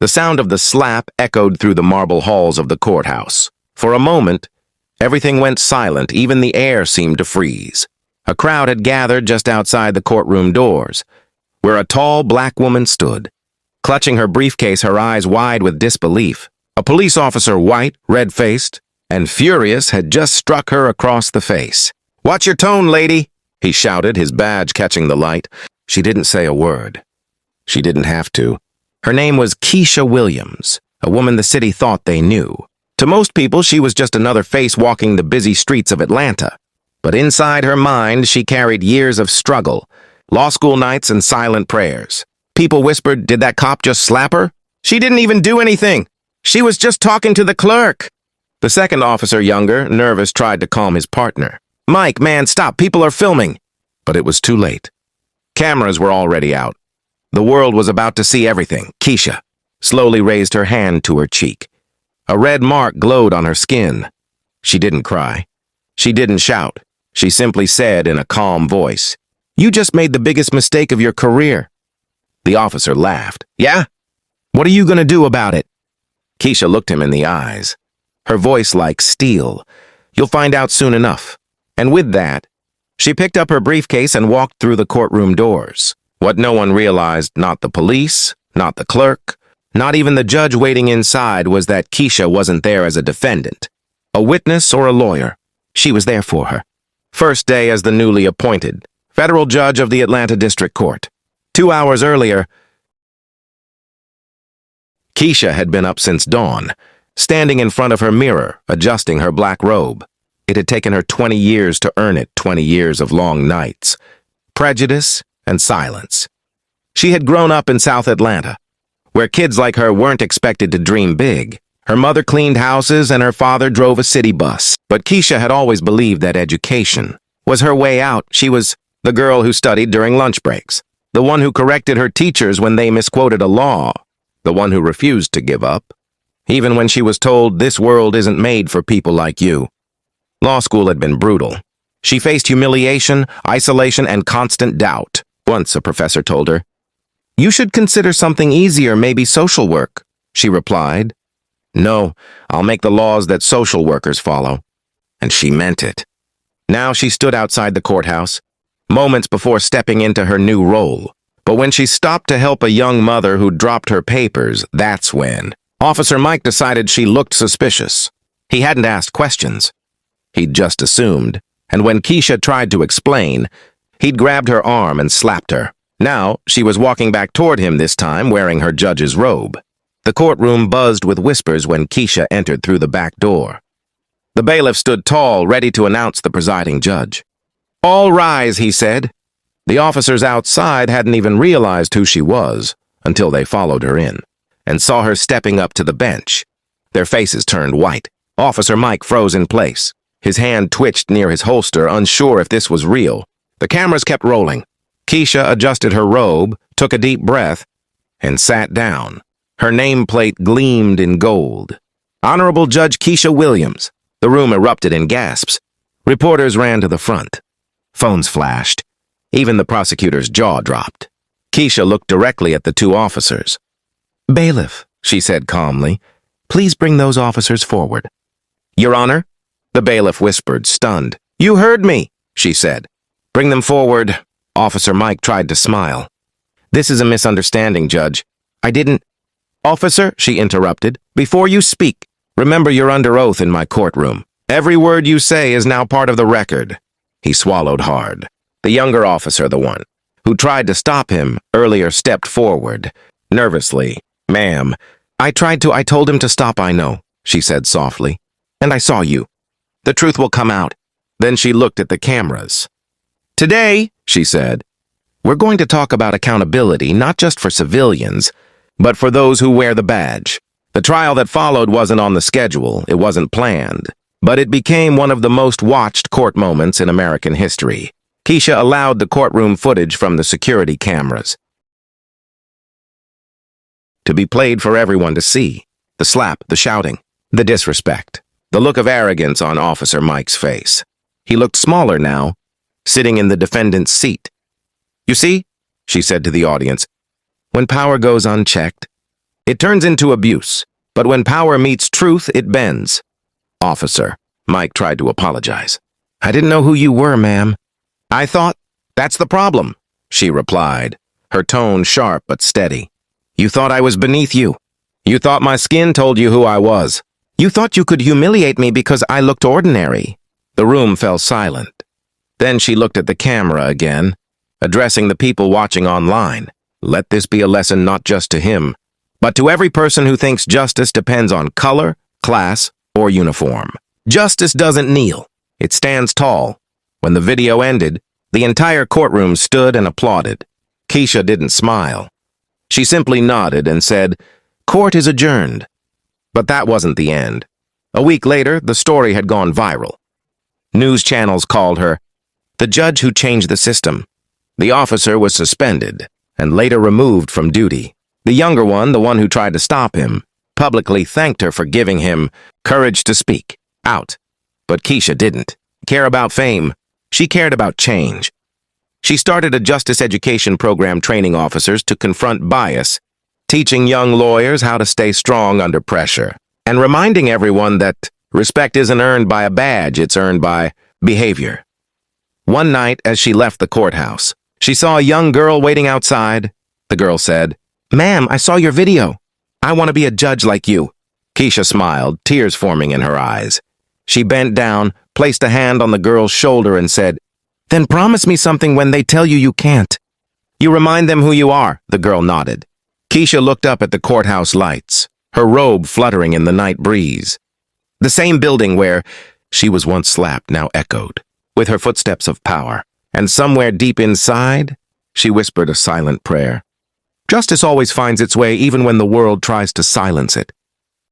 The sound of the slap echoed through the marble halls of the courthouse. For a moment, everything went silent, even the air seemed to freeze. A crowd had gathered just outside the courtroom doors, where a tall black woman stood, clutching her briefcase, her eyes wide with disbelief. A police officer, white, red-faced, and furious, had just struck her across the face. "Watch your tone, lady!" he shouted, his badge catching the light. She didn't say a word. She didn't have to. Her name was Keisha Williams, a woman the city thought they knew. To most people, she was just another face walking the busy streets of Atlanta. But inside her mind, she carried years of struggle, law school nights and silent prayers. People whispered, "Did that cop just slap her? She didn't even do anything. She was just talking to the clerk." The second officer, younger, nervous, tried to calm his partner. "Mike, man, stop. People are filming." But it was too late. Cameras were already out. The world was about to see everything. Keisha slowly raised her hand to her cheek. A red mark glowed on her skin. She didn't cry. She didn't shout. She simply said in a calm voice, "You just made the biggest mistake of your career." The officer laughed. "Yeah? What are you going to do about it?" Keisha looked him in the eyes, her voice like steel. "You'll find out soon enough." And with that, she picked up her briefcase and walked through the courtroom doors. What no one realized, not the police, not the clerk, not even the judge waiting inside, was that Keisha wasn't there as a defendant, a witness, or a lawyer. She was there for her. First day as the newly appointed federal judge of the Atlanta District Court. 2 hours earlier, Keisha had been up since dawn, standing in front of her mirror, adjusting her black robe. It had taken her 20 years to earn it, 20 years of long nights, prejudice, and silence. She had grown up in South Atlanta, where kids like her weren't expected to dream big. Her mother cleaned houses and her father drove a city bus. But Keisha had always believed that education was her way out. She was the girl who studied during lunch breaks, the one who corrected her teachers when they misquoted a law, the one who refused to give up, even when she was told this world isn't made for people like you. Law school had been brutal. She faced humiliation, isolation, and constant doubt. Once a professor told her, "You should consider something easier, maybe social work." She replied, "No, I'll make the laws that social workers follow." And she meant it. Now she stood outside the courthouse, moments before stepping into her new role. But when she stopped to help a young mother who dropped her papers, that's when Officer Mike decided she looked suspicious. He hadn't asked questions. He'd just assumed. And when Keisha tried to explain, he'd grabbed her arm and slapped her. Now, she was walking back toward him this time, wearing her judge's robe. The courtroom buzzed with whispers when Keisha entered through the back door. The bailiff stood tall, ready to announce the presiding judge. "All rise," he said. The officers outside hadn't even realized who she was until they followed her in and saw her stepping up to the bench. Their faces turned white. Officer Mike froze in place. His hand twitched near his holster, unsure if this was real. The cameras kept rolling. Keisha adjusted her robe, took a deep breath, and sat down. Her nameplate gleamed in gold. "Honorable Judge Keisha Williams." The room erupted in gasps. Reporters ran to the front. Phones flashed. Even the prosecutor's jaw dropped. Keisha looked directly at the two officers. "Bailiff," she said calmly, "please bring those officers forward." "Your Honor?" The bailiff whispered, stunned. "You heard me," she said. "Bring them forward." Officer Mike tried to smile. "This is a misunderstanding, Judge. I didn't—" "Officer," she interrupted, "before you speak, remember you're under oath in my courtroom. Every word you say is now part of the record." He swallowed hard. The younger officer, the one who tried to stop him earlier, stepped forward, nervously. "Ma'am, I told him to stop, I know," she said softly. "And I saw you. The truth will come out." Then she looked at the cameras. "Today," she said, "we're going to talk about accountability, not just for civilians, but for those who wear the badge." The trial that followed wasn't on the schedule, it wasn't planned, but it became one of the most watched court moments in American history. Keisha allowed the courtroom footage from the security cameras to be played for everyone to see. The slap, the shouting, the disrespect, the look of arrogance on Officer Mike's face. He looked smaller now, sitting in the defendant's seat. "You see," she said to the audience, "when power goes unchecked, It turns into abuse, but when power meets truth, it bends. Officer, Mike tried to apologize. I didn't know who you were, ma'am. I thought, that's the problem, she replied, her tone sharp but steady. You thought I was beneath you. You thought my skin told you who I was. You thought you could humiliate me because I looked ordinary. The room fell silent. Then she looked at the camera again, addressing the people watching online. Let this be a lesson not just to him, but to every person who thinks justice depends on color, class, or uniform. Justice doesn't kneel. It stands tall. When the video ended, the entire courtroom stood and applauded. Keisha didn't smile. She simply nodded and said, "Court is adjourned." But that wasn't the end. A week later, the story had gone viral. News channels called her the judge who changed the system. The officer was suspended and later removed from duty. The younger one, the one who tried to stop him, publicly thanked her for giving him courage to speak out. But Keisha didn't care about fame. She cared about change. She started a justice education program training officers to confront bias, teaching young lawyers how to stay strong under pressure, and reminding everyone that respect isn't earned by a badge, it's earned by behavior. One night, as she left the courthouse, she saw a young girl waiting outside. The girl said, "Ma'am, I saw your video. I want to be a judge like you." Keisha smiled, tears forming in her eyes. She bent down, placed a hand on the girl's shoulder and said, "Then promise me something when they tell you you can't." "You remind them who you are," the girl nodded. Keisha looked up at the courthouse lights, her robe fluttering in the night breeze. The same building where she was once slapped now echoed, with her footsteps of power. And somewhere deep inside, she whispered a silent prayer. Justice always finds its way even when the world tries to silence it.